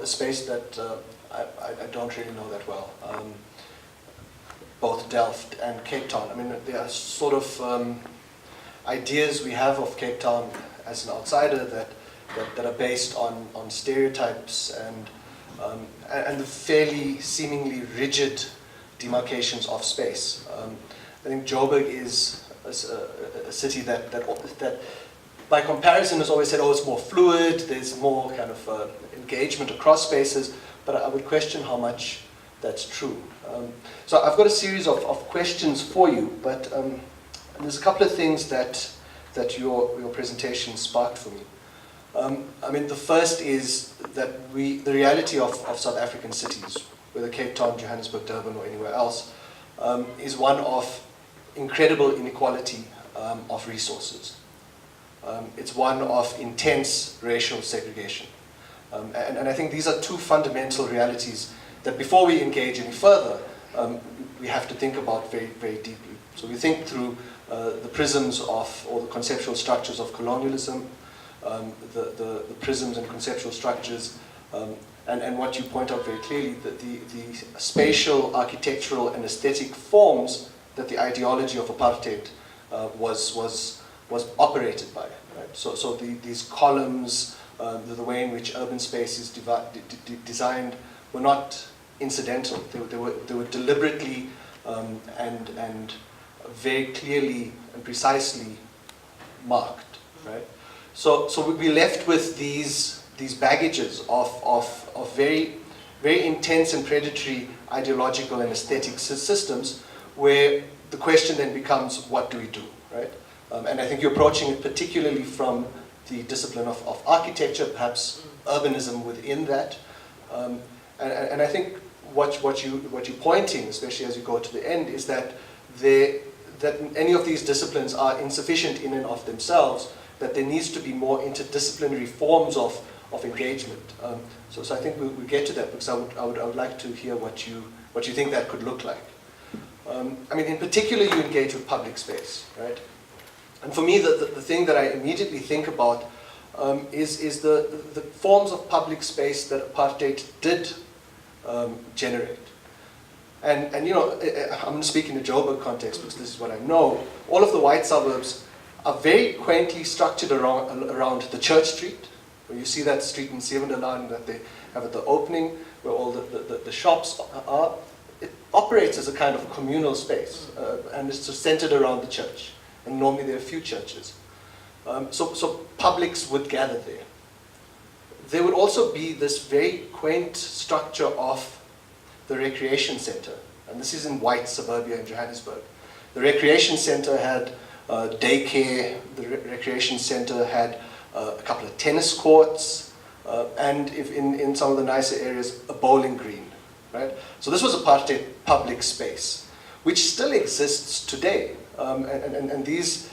a space that I don't really know that well. Both Delft and Cape Town. I mean, there are sort of ideas we have of Cape Town as an outsider that are based on stereotypes and the fairly seemingly rigid demarcations of space. I think Joburg is a city that by comparison has always said, oh, it's more fluid, there's more kind of engagement across spaces, but I would question how much that's true. So I've got a series of questions for you, but there's a couple of things that your presentation sparked for me. I mean, the first is that the reality of South African cities, whether Cape Town, Johannesburg, Durban, or anywhere else, is one of incredible inequality of resources. It's one of intense racial segregation. And I think these are two fundamental realities that before we engage any further, we have to think about very, very deeply. So we think through the prisms of, or the conceptual structures of colonialism, the prisms and conceptual structures, and what you point out very clearly, that the spatial, architectural, and aesthetic forms that the ideology of apartheid was operated by. Right? So these columns, the way in which urban space is designed, were not incidental. They were deliberately and very clearly and precisely marked. Right? So we'd be left with these baggages of very, very intense and predatory ideological and aesthetic systems, where the question then becomes, what do we do, right? And I think you're approaching it particularly from the discipline of architecture, perhaps urbanism within that. And I think what you're pointing, especially as you go to the end, is that any of these disciplines are insufficient in and of themselves, that there needs to be more interdisciplinary forms of engagement. So I think we'll get to that, because I would like to hear what you think that could look like. I mean, in particular, you engage with public space, right? And for me, the thing that I immediately think about is the forms of public space that apartheid did generate. And you know, I'm going to speak in the Joburg context because this is what I know. All of the white suburbs are very quaintly structured around the Church Street, where you see that street in Sevenderlaan that they have at the opening, where all the shops are. It operates as a kind of communal space, and it's just centered around the church. And normally there are a few churches. So publics would gather there. There would also be this very quaint structure of the recreation center. And this is in white suburbia in Johannesburg. The recreation center had daycare, the recreation center had a couple of tennis courts, and in some of the nicer areas, a bowling green. Right? So this was apartheid public space, which still exists today. And these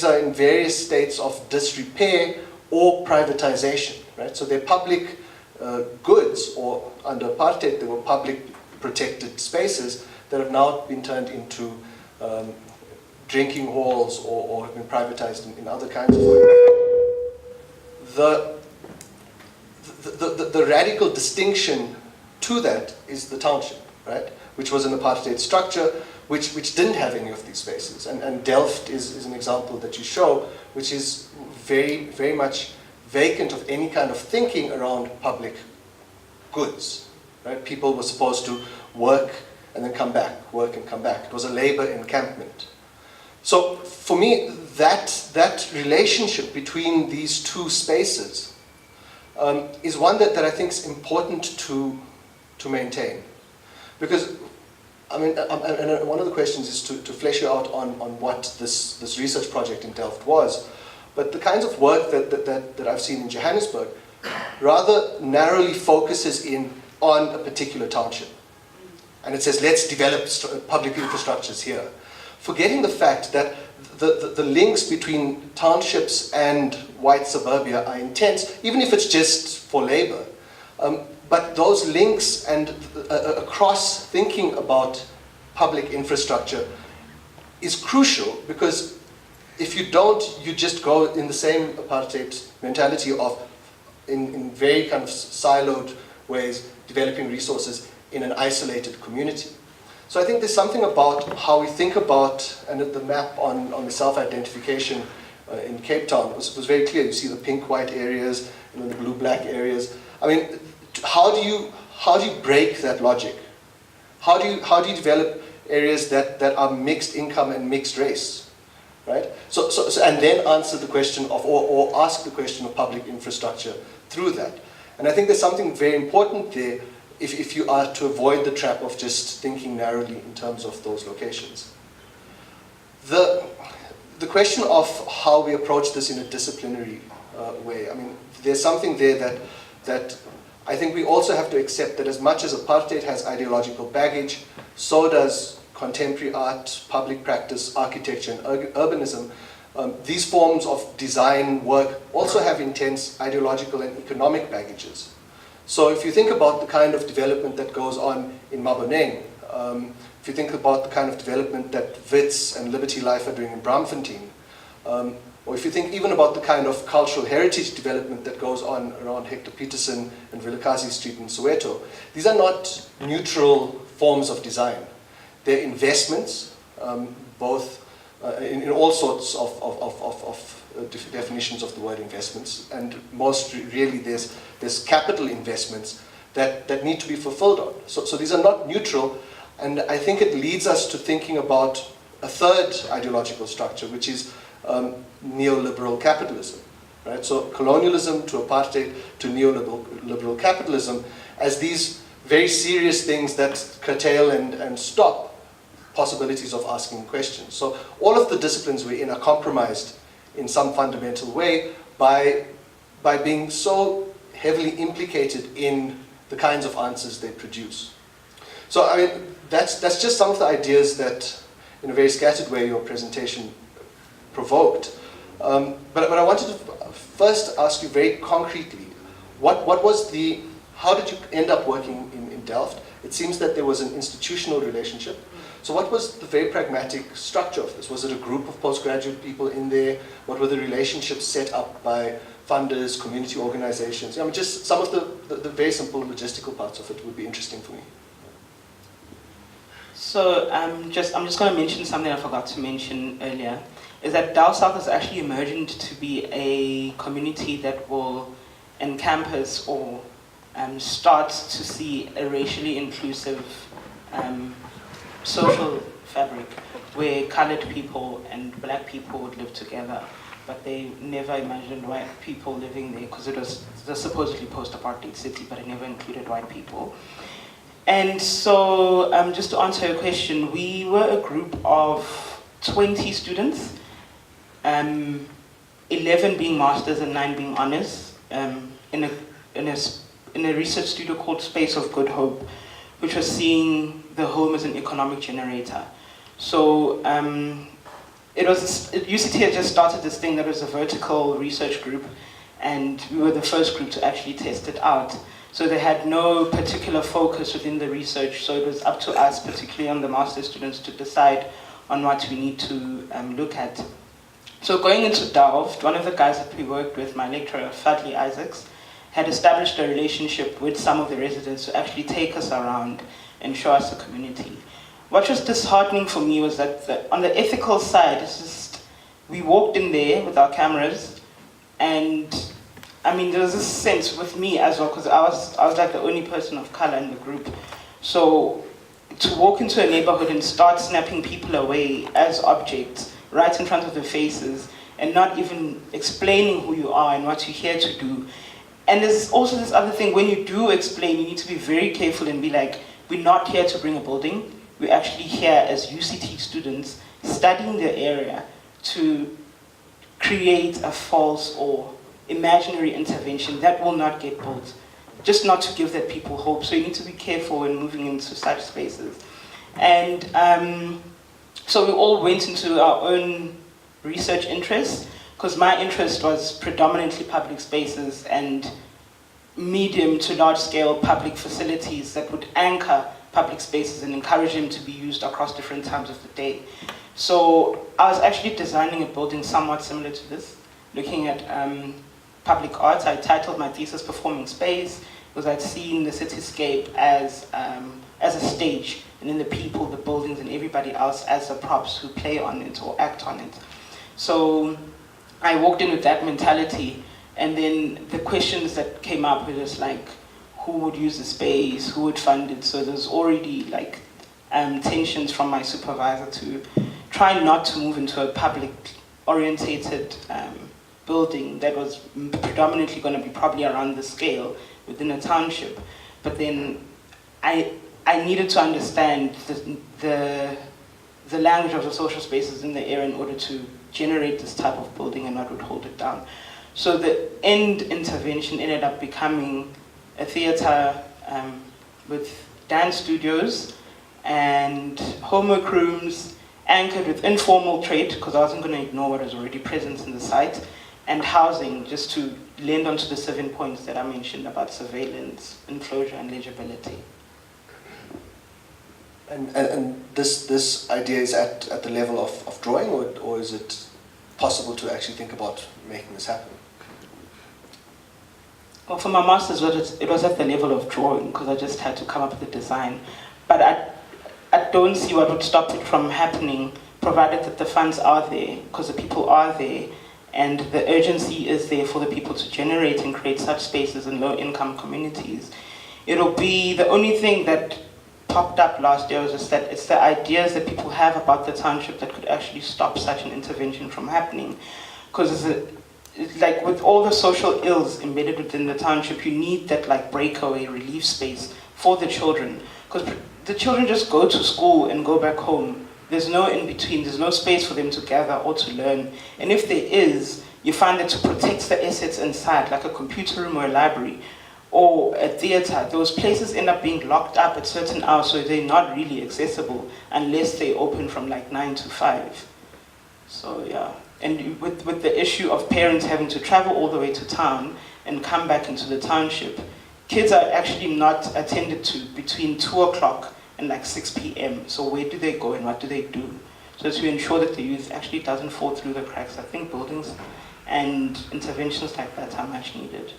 are in various states of disrepair or privatization. Right? So they're public goods, or under apartheid, they were public protected spaces that have now been turned into drinking halls or have been privatized in other kinds of ways. The radical distinction to that is the township, right? Which was an apartheid structure, which didn't have any of these spaces. And Delft is an example that you show, which is very, very much vacant of any kind of thinking around public goods, right? People were supposed to work and then come back, work and come back. It was a labor encampment. So for me, that relationship between these two spaces is one that I think is important to maintain. Because, I mean, and one of the questions is to flesh you out on what this research project in Delft was. But the kinds of work that I've seen in Johannesburg rather narrowly focuses on a particular township. And it says, let's develop public infrastructures here. Forgetting the fact that the links between townships and white suburbia are intense, even if it's just for labor. But those links and across thinking about public infrastructure is crucial, because if you don't, you just go in the same apartheid mentality of in very kind of siloed ways, developing resources in an isolated community. So I think there's something about how we think about, and the map on the self-identification in Cape Town was very clear. You see the pink-white areas and then the blue-black areas. I mean, how do you break that logic? How do you develop areas that are mixed income and mixed race, right? So and then answer the question of, or ask the question of public infrastructure through that. And I think there's something very important there if you are to avoid the trap of just thinking narrowly in terms of those locations. The question of how we approach this in a disciplinary way, I mean, there's something there that I think we also have to accept that as much as apartheid has ideological baggage, so does contemporary art, public practice, architecture, and urbanism. These forms of design work also have intense ideological and economic baggages. So if you think about the kind of development that goes on in Maboneng, if you think about the kind of development that Wits and Liberty Life are doing in Braamfontein, or if you think even about the kind of cultural heritage development that goes on around Hector Peterson and Vilakazi Street in Soweto, these are not neutral forms of design. They're investments, both in all sorts of definitions of the word investments, and most really there's capital investments that need to be fulfilled on. So these are not neutral, and I think it leads us to thinking about a third ideological structure, which is neoliberal capitalism, right? So colonialism to apartheid to neoliberal capitalism as these very serious things that curtail and stop possibilities of asking questions. So all of the disciplines we're in are compromised in some fundamental way by being so heavily implicated in the kinds of answers they produce. So I mean, that's just some of the ideas that, in a very scattered way, your presentation provoked. But I wanted to first ask you very concretely, how did you end up working in Delft? It seems that there was an institutional relationship. So what was the very pragmatic structure of this? Was it a group of postgraduate people in there? What were the relationships set up by funders, community organizations? I mean, just some of the very simple logistical parts of it would be interesting for me. So I'm just going to mention something I forgot to mention earlier, is that Delft South is actually emergent to be a community that will encompass or start to see a racially inclusive social fabric where colored people and black people would live together, but they never imagined white people living there because it was a supposedly post-apartheid city, but it never included white people. And so just to answer your question, we were a group of 20 students, 11 being masters and 9 being honors, in a research studio called Space of Good Hope, which was seeing the home as an economic generator. So UCT had just started this thing that was a vertical research group, and we were the first group to actually test it out. So they had no particular focus within the research, so it was up to us, particularly on the master's students, to decide on what we need to look at. So going into Delft, one of the guys that we worked with, my lecturer, Fadli Isaacs, had established a relationship with some of the residents to actually take us around and show us the community. What was disheartening for me was that on the ethical side, it's just, we walked in there with our cameras, and I mean, there was this sense with me as well, because I was like the only person of color in the group. So to walk into a neighborhood and start snapping people away as objects right in front of their faces and not even explaining who you are and what you're here to do. And there's also this other thing, when you do explain, you need to be very careful and be like, we're not here to bring a building. We're actually here as UCT students studying the area to create a false or imaginary intervention that will not get built, just not to give that people hope. So you need to be careful when moving into such spaces. And so we all went into our own research interests, because my interest was predominantly public spaces and medium to large scale public facilities that would anchor public spaces and encourage them to be used across different times of the day. So I was actually designing a building somewhat similar to this, looking at public arts. I titled my thesis Performing Space, was I'd seen the cityscape as a stage, and then the people, the buildings, and everybody else as the props who play on it or act on it. So I walked in with that mentality, and then the questions that came up were just like, who would use the space, who would fund it? So there's already like tensions from my supervisor to try not to move into a public-orientated building that was predominantly going to be probably around the scale within a township. But then I needed to understand the language of the social spaces in the area in order to generate this type of building and what would hold it down. So the end intervention ended up becoming a theater with dance studios and homework rooms anchored with informal trade, because I wasn't going to ignore what was already present in the site, and housing, just to lend onto the 7 points that I mentioned about surveillance, enclosure, and legibility. And this idea is at the level of drawing, or is it possible to actually think about making this happen? Well, for my master's, it was at the level of drawing, because I just had to come up with the design. But I don't see what would stop it from happening, provided that the funds are there, because the people are there, and the urgency is there for the people to generate and create such spaces in low-income communities. It'll be the only thing that popped up last year was just that it's the ideas that people have about the township that could actually stop such an intervention from happening. Because like with all the social ills embedded within the township, you need that like breakaway relief space for the children. Because the children just go to school and go back home. There's no in between, there's no space for them to gather or to learn. And if there is, you find that to protect the assets inside, like a computer room or a library, or a theater, those places end up being locked up at certain hours, so they're not really accessible unless they open from like 9 to 5. So yeah, and with the issue of parents having to travel all the way to town and come back into the township, kids are actually not attended to between 2 o'clock and like 6 p.m. So where do they go and what do they do? So to ensure that the youth actually doesn't fall through the cracks, I think buildings and interventions like that are much needed.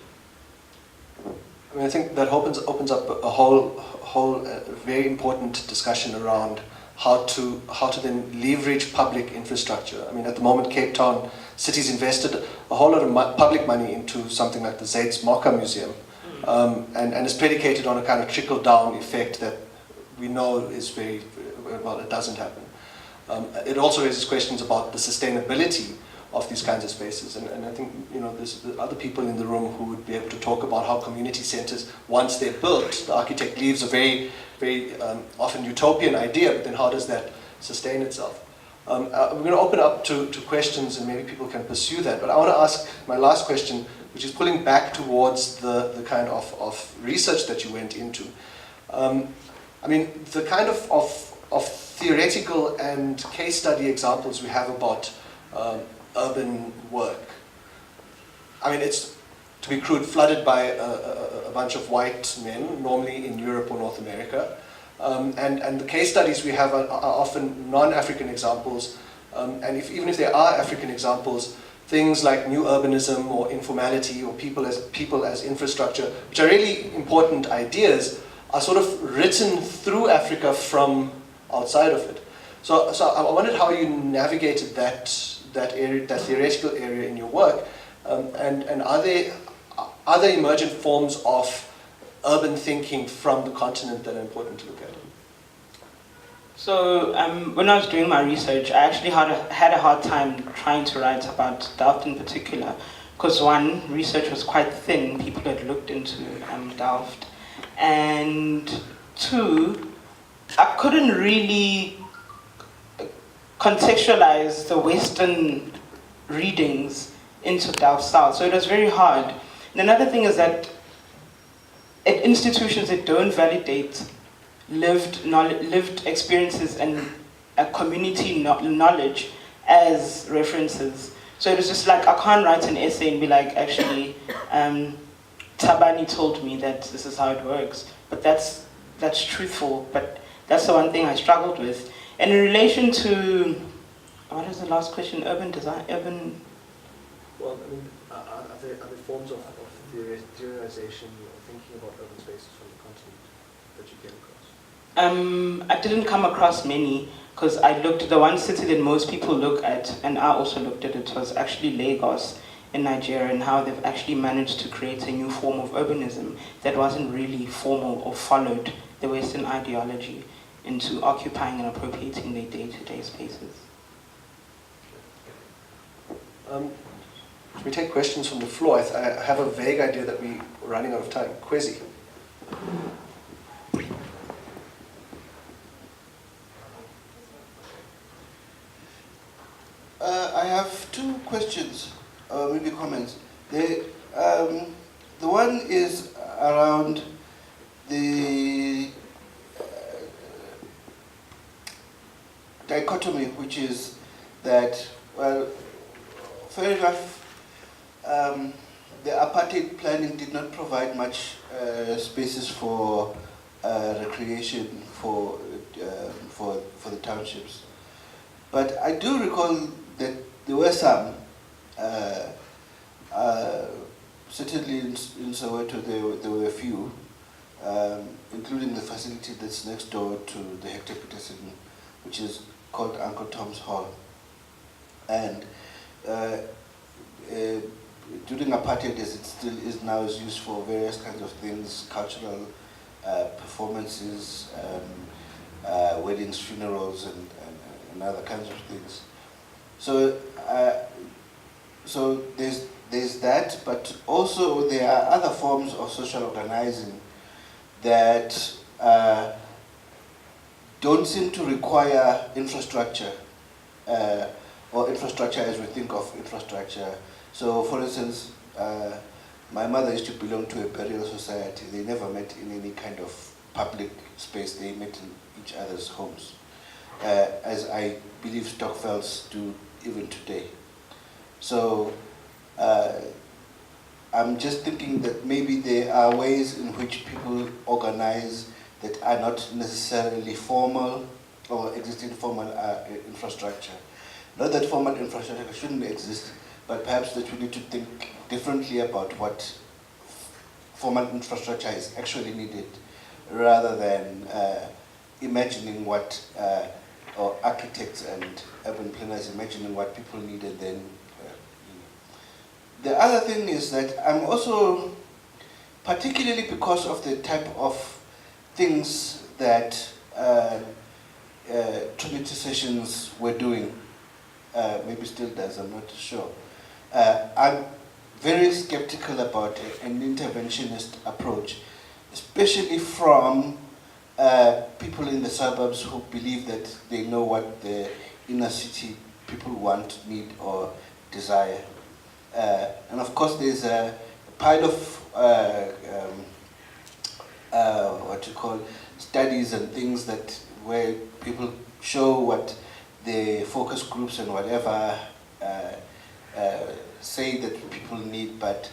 I mean, I think that opens up a whole very important discussion around how to then leverage public infrastructure. I mean, at the moment, Cape Town city's invested a whole lot of public money into something like the Sept Mocha Museum, and it's predicated on a kind of trickle-down effect that we know is very, well, it doesn't happen. It also raises questions about the sustainability of these kinds of spaces, and I think, you know, there's other people in the room who would be able to talk about how community centers, once they're built, the architect leaves a very often utopian idea, but then how does that sustain itself? We're going to open up to questions, and maybe people can pursue that, but I want to ask my last question, which is pulling back towards the kind of research that you went into. I mean, the kind of theoretical and case study examples we have about urban work. I mean, it's, to be crude, flooded by a bunch of white men, normally in Europe or North America. And the case studies we have are often non-African examples. And even if there are African examples, things like new urbanism or informality or people as infrastructure, which are really important ideas, are sort of written through Africa from outside of it. So I wondered how you navigated that area, that theoretical area in your work, and are there other emergent forms of urban thinking from the continent that are important to look at? So when I was doing my research, I actually had a hard time trying to write about Delft in particular, because one, research was quite thin, people had looked into Delft, and two, I couldn't really contextualize the Western readings into Delft South, so it was very hard. And another thing is that at institutions that don't validate lived experiences and community knowledge as references. So it was just like, I can't write an essay and be like, actually, Tabani told me that this is how it works. But that's truthful, but that's the one thing I struggled with. And in relation to, what is the last question? Urban design, urban... Well, I mean, other forms of theorization or thinking about urban spaces from the continent that you came across? I didn't come across many, because I looked at the one city that most people look at, and I also looked at it, was actually Lagos in Nigeria, and how they've actually managed to create a new form of urbanism that wasn't really formal or followed the Western ideology into occupying and appropriating their day-to-day spaces. Should we take questions from the floor? I have a vague idea that we're running out of time. Kwezi. I have two questions, maybe comments. The one is around the dichotomy, which is that, well, fair enough, the apartheid planning did not provide much spaces for recreation for the townships. But I do recall that there were some, certainly in Soweto there were a few, including the facility that's next door to the Hector Peterson, which is called Uncle Tom's Hall. And during apartheid, as it still is now, is used for various kinds of things, cultural performances, weddings, funerals, and other kinds of things. So, so there's that, but also there are other forms of social organizing that don't seem to require infrastructure, or infrastructure as we think of infrastructure. So, for instance, my mother used to belong to a burial society. They never met in any kind of public space. They met in each other's homes, as I believe Stockfells do even today. So, I'm just thinking that maybe there are ways in which people organize that are not necessarily formal or existing formal infrastructure. Not that formal infrastructure shouldn't exist, but perhaps that we need to think differently about what formal infrastructure is actually needed, rather than imagining what, or architects and urban planners imagining what people need and then. The other thing is that I'm also, particularly because of the type of things that Trinity Sessions were doing, maybe still does, I'm not sure. I'm very skeptical about an interventionist approach, especially from people in the suburbs who believe that they know what the inner city people want, need, or desire. And of course, there's a pile of what you call studies and things that where people show what the focus groups and whatever say that people need, but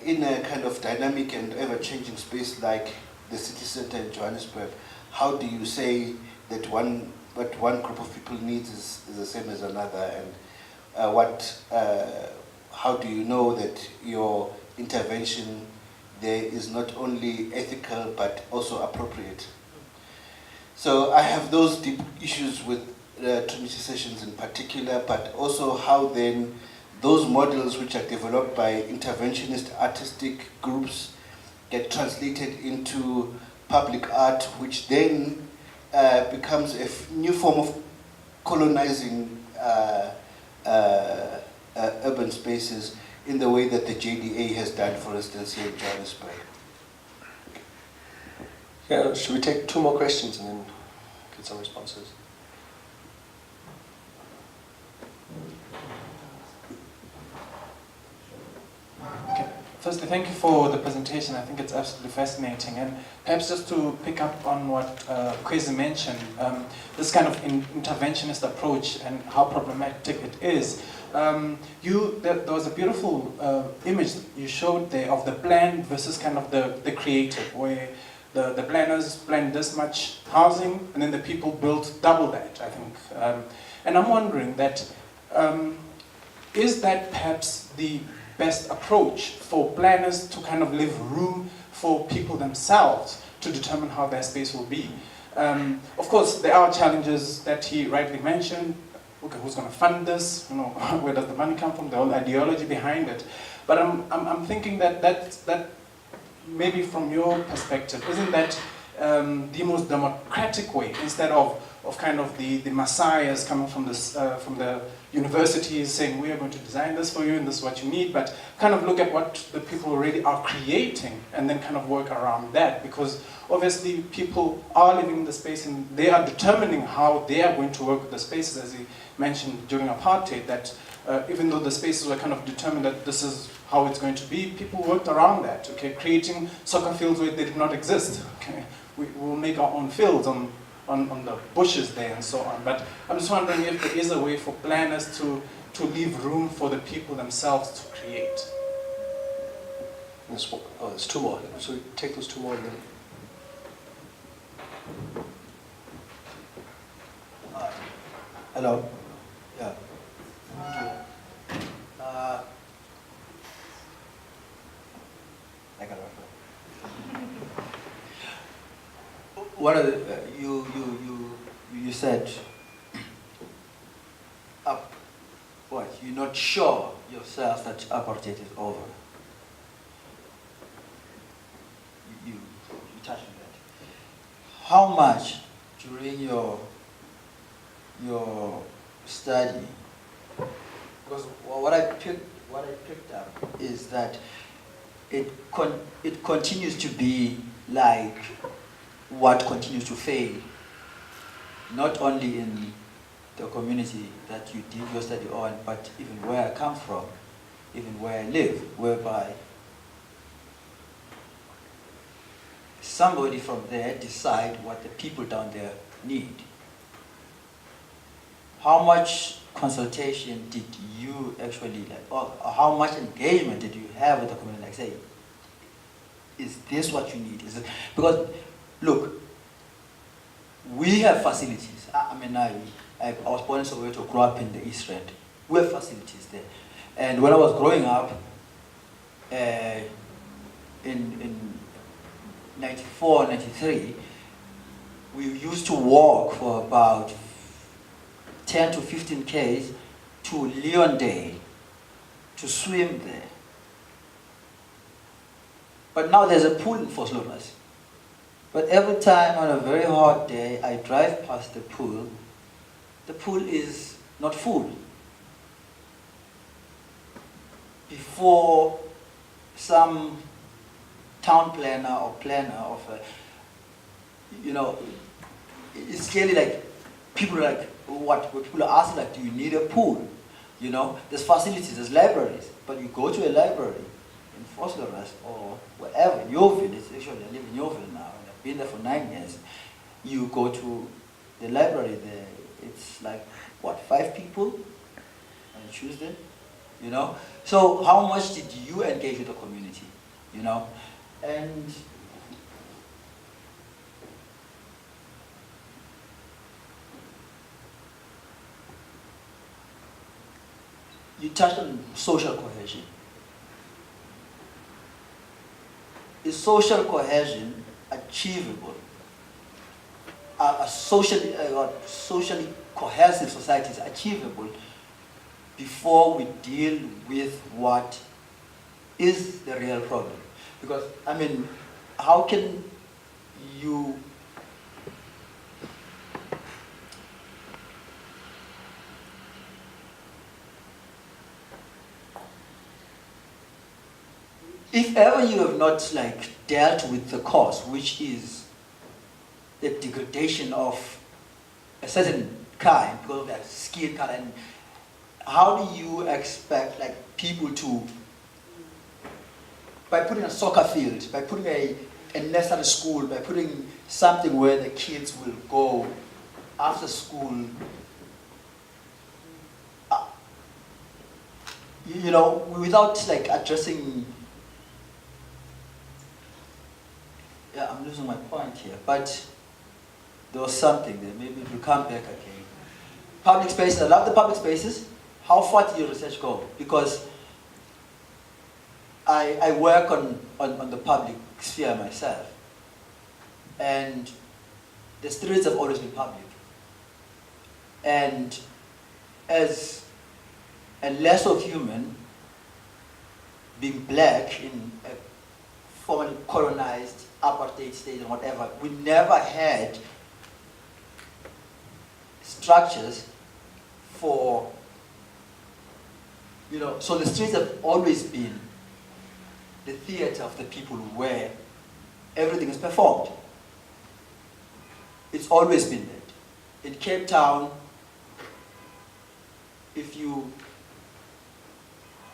in a kind of dynamic and ever-changing space like the city center in Johannesburg, how do you say that what one group of people needs is the same as another, and how do you know that your intervention there is not only ethical but also appropriate? So I have those deep issues with Trinity Sessions in particular, but also how then those models which are developed by interventionist artistic groups get translated into public art, which then becomes a new form of colonizing urban spaces in the way that the JDA has done, for instance, here in Johannesburg. Yeah, should we take two more questions and then get some responses? Okay. Firstly, thank you for the presentation. I think it's absolutely fascinating. And perhaps just to pick up on what Kwezi mentioned, this kind of interventionist approach and how problematic it is. There was a beautiful image you showed there of the planned versus kind of the creative, where the planners planned this much housing and then the people built double that, I think. And I'm wondering that, is that perhaps the best approach for planners to kind of leave room for people themselves to determine how their space will be. Of course, there are challenges that he rightly mentioned. Okay, who's going to fund this? You know, where does the money come from? The whole ideology behind it. But I'm thinking that maybe from your perspective, isn't that the most democratic way, instead of kind of the messiahs coming from the universities saying we are going to design this for you and this is what you need, but kind of look at what the people already are creating and then kind of work around that, because obviously people are living in the space and they are determining how they are going to work with the spaces, as he mentioned during apartheid, that even though the spaces were kind of determined that this is how it's going to be, people worked around that, okay, creating soccer fields where they did not exist, okay. We'll make our own fields on the bushes there and so on. But I'm just wondering if there is a way for planners to leave room for the people themselves to create. There's two more. So we take those two more and then. Hello. Yeah. I got it. One of the, you said, you're not sure yourself that apartheid is over. You touched on that. How much during your study, because what I picked up is that it continues to be like what continues to fail, not only in the community that you did your study on, but even where I come from, even where I live, whereby somebody from there decide what the people down there need. How much consultation did you actually, or how much engagement did you have with the community? Like, say, is this what you need? Is it, because, look, we have facilities. I mean, I was born in Soweto, grew up in the East End. We have facilities there. And when I was growing up, in 94, 93, we used to walk for about 10 to 15 Ks to Leondale to swim there. But now there's a pool in Vosloorus. But every time on a very hot day, I drive past the pool is not full. Before some town planner or planner of a, it's clearly like, people are like, what people are asking, like, do you need a pool? There's facilities, there's libraries, but you go to a library in Vosloorus or wherever, in Yeoville, actually I live in Yeoville now, and I've been there for 9 years. You go to the library there, it's like, 5 people on a Tuesday, So how much did you engage with the community, And you touched on social cohesion. Is social cohesion achievable? A socially cohesive society is achievable before we deal with what is the real problem? Because, I mean, how can you if ever you have not dealt with the cause, which is the degradation of a certain kind because of their skin color, and how do you expect people to, by putting a soccer field, by putting a nursery school, by putting something where the kids will go after school, without addressing. Yeah, I'm losing my point here, but there was something there. Maybe it will come back again. Public spaces, I love the public spaces. How far did your research go? Because I work on the public sphere myself, and the streets have always been public. And as a lesser human, being black in a formerly colonized apartheid state and whatever, we never had structures for, so the streets have always been the theater of the people where everything is performed. It's always been that. In Cape Town, if you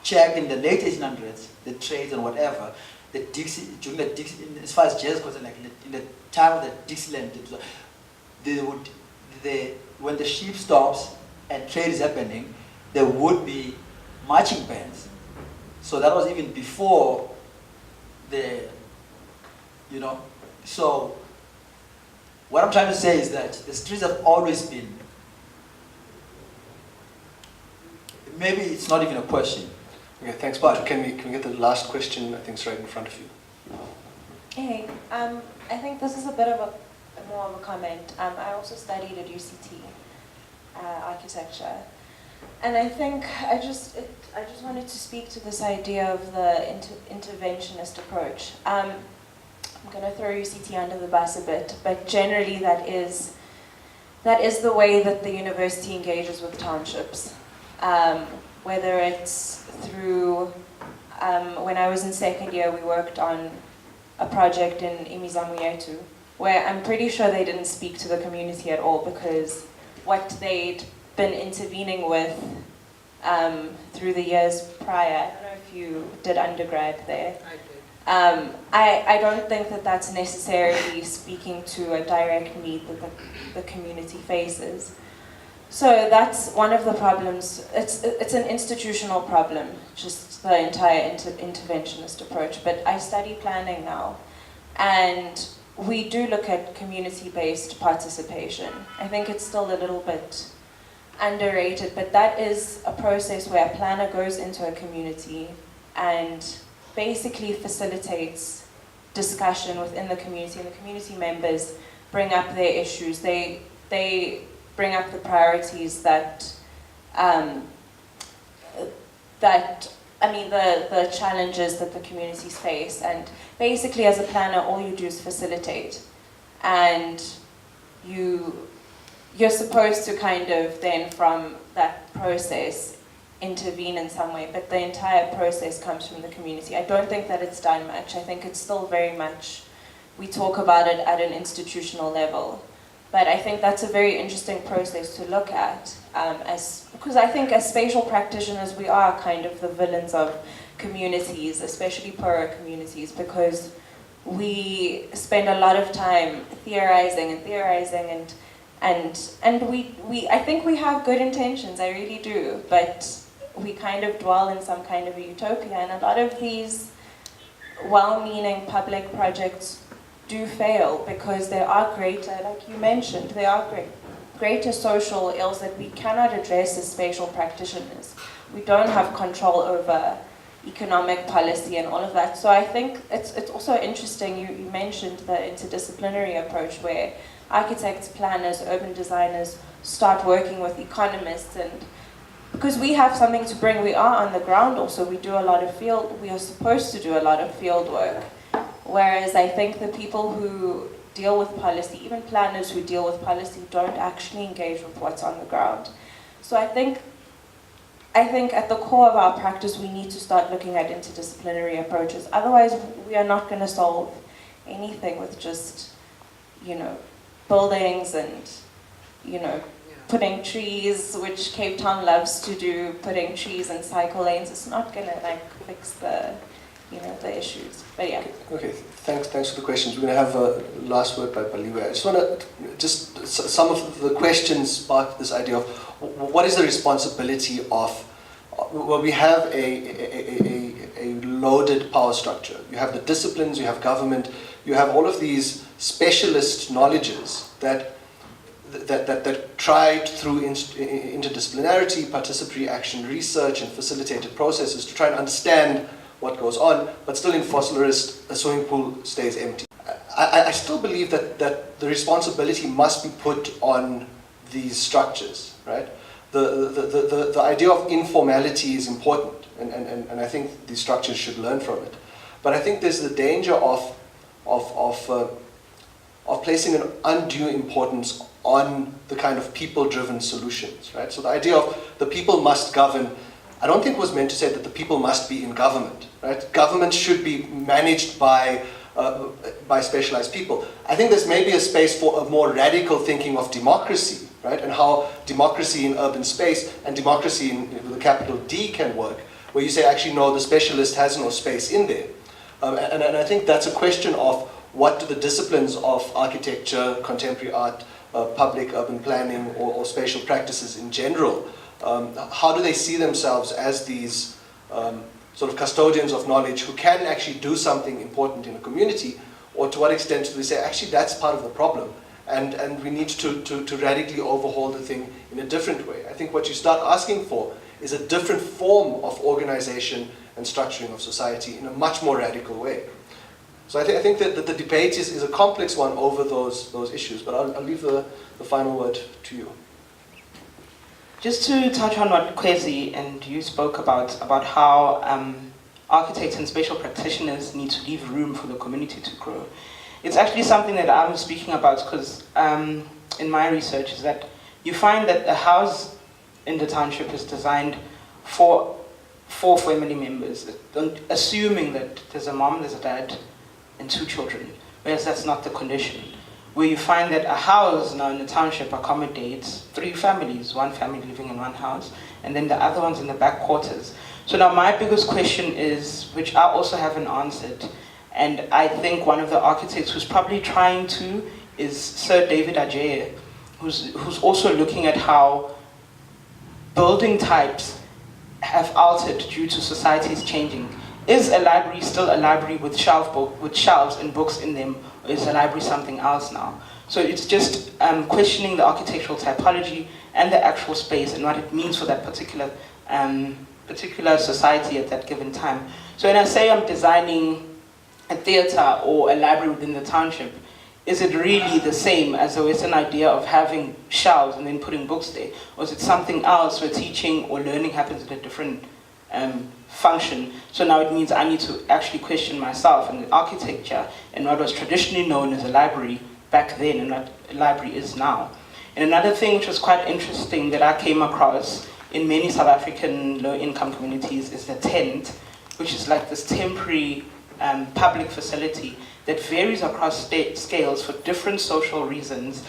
check in the late 1800s, the trades and whatever, during the Dixie, as far as jazz goes, like in the time of the Dixieland, when the ship stops and trade is happening, there would be marching bands. So that was even before so what I'm trying to say is that the streets have always been, maybe it's not even a question. Okay, thanks, but can we get the last question? I think it's right in front of you. Hey, I think this is a bit of more of a comment. I also studied at UCT, architecture, and I think I just wanted to speak to this idea of the interventionist approach. I'm going to throw UCT under the bus a bit, but generally that is the way that the university engages with townships. Whether it's through, when I was in second year, we worked on a project in Imizamu Yetu, where I'm pretty sure they didn't speak to the community at all, because what they'd been intervening with through the years prior, I don't know if you did undergrad there. I did. I don't think that that's necessarily speaking to a direct need that the community faces. So that's one of the problems. It's an institutional problem, just the entire interventionist approach. But I study planning now, and we do look at community-based participation. I think it's still a little bit underrated, but that is a process where a planner goes into a community and basically facilitates discussion within the community, and the community members bring up their issues. They bring up the priorities the challenges that the communities face, and basically as a planner all you do is facilitate, and you're supposed to kind of then from that process intervene in some way, but the entire process comes from the community. I don't think that it's done much. I think it's still very much, we talk about it at an institutional level. But I think that's a very interesting process to look at, because I think as spatial practitioners we are kind of the villains of communities, especially poorer communities, because we spend a lot of time theorizing and we I think we have good intentions, I really do, but we kind of dwell in some kind of a utopia, and a lot of these well-meaning public projects do fail because there are greater, like you mentioned, there are greater social ills that we cannot address as spatial practitioners. We don't have control over economic policy and all of that. So I think it's also interesting, you mentioned the interdisciplinary approach where architects, planners, urban designers start working with economists, and because we have something to bring, we are on the ground also, we are supposed to do a lot of field work. Whereas I think the people who deal with policy, even planners who deal with policy, don't actually engage with what's on the ground. So I think at the core of our practice, we need to start looking at interdisciplinary approaches. Otherwise, we are not going to solve anything with just, buildings and, putting trees, which Cape Town loves to do, putting trees and cycle lanes. It's not going to fix the issues. But yeah. Okay, thanks for the questions. We're going to have a last word by Baliwe. I just want to, some of the questions sparked this idea of what is the responsibility of, well, we have a loaded power structure. You have the disciplines, you have government, you have all of these specialist knowledges that tried through interdisciplinarity, participatory action research and facilitated processes to try and understand what goes on, but still in fossilist, a swimming pool stays empty. I still believe that the responsibility must be put on these structures, right? The idea of informality is important, and I think these structures should learn from it. But I think there's the danger of placing an undue importance on the kind of people-driven solutions, right? So the idea of the people must govern, I don't think was meant to say that the people must be in government, right? Government should be managed by specialized people. I think there's maybe a space for a more radical thinking of democracy, right? And how democracy in urban space and democracy with a capital D can work, where you say, actually, no, the specialist has no space in there. And I think that's a question of what do the disciplines of architecture, contemporary art, public urban planning, or spatial practices in general, how do they see themselves as these sort of custodians of knowledge who can actually do something important in a community, or to what extent do they say, actually, that's part of the problem, and we need to radically overhaul the thing in a different way. I think what you start asking for is a different form of organization and structuring of society in a much more radical way. So I think that the debate is a complex one over those issues, but I'll leave the final word to you. Just to touch on what Kwezi and you spoke about how architects and spatial practitioners need to leave room for the community to grow. It's actually something that I'm speaking about because in my research is that you find that a house in the township is designed for 4 family members, assuming that there's a mom, there's a dad, and 2 children, whereas that's not the condition. Where you find that a house now in the township accommodates 3 families, 1 family living in 1 house, and then the other one's in the back quarters. So now my biggest question is, which I also haven't answered, and I think one of the architects who's probably trying to is Sir David Ajay, who's also looking at how building types have altered due to societies changing. Is a library still a library with shelves and books in them, or is a library something else now? So it's just questioning the architectural typology and the actual space and what it means for that particular society at that given time. So when I say I'm designing a theater or a library within the township, is it really the same as the Western idea of having shelves and then putting books there? Or is it something else where teaching or learning happens at a different function? So now it means I need to actually question myself and the architecture and what was traditionally known as a library back then and what a library is now. And another thing which was quite interesting that I came across in many South African low-income communities is the tent, which is like this temporary public facility that varies across scales for different social reasons,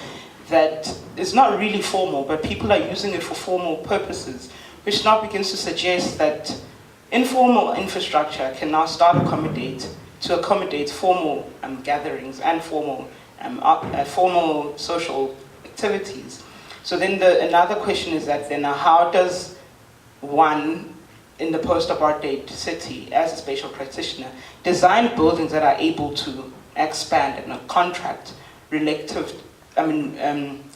that is not really formal, but people are using it for formal purposes, which now begins to suggest that informal infrastructure can now start to accommodate formal gatherings and formal social activities. So then another question is that then how does one in the post-apartheid city as a spatial practitioner design buildings that are able to expand and contract in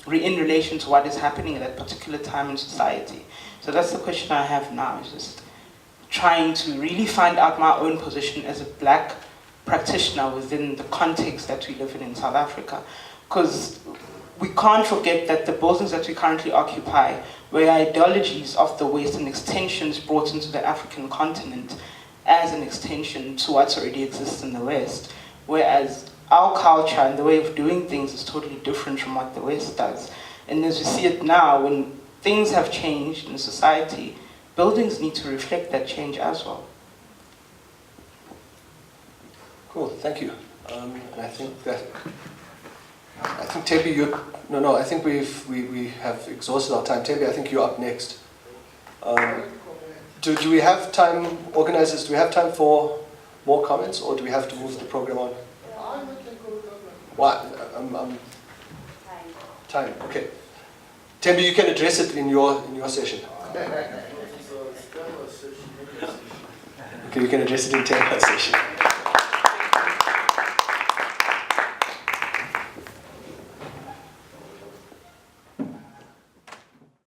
relation to what is happening at that particular time in society? So that's the question I have now, is just trying to really find out my own position as a black practitioner within the context that we live in South Africa. Because we can't forget that the buildings that we currently occupy were ideologies of the West and extensions brought into the African continent as an extension to what already exists in the West. Whereas our culture and the way of doing things is totally different from what the West does. And as we see it now, when things have changed in society, buildings need to reflect that change as well. Cool, thank you. And I think Tembi, I think we have exhausted our time. Tembi, I think you're up next. Do we have time, organizers, do we have time for more comments, or do we have to move the program on? What? Time, okay. Tembi, you can address it in your session. Okay, you can address it in Tembi's session.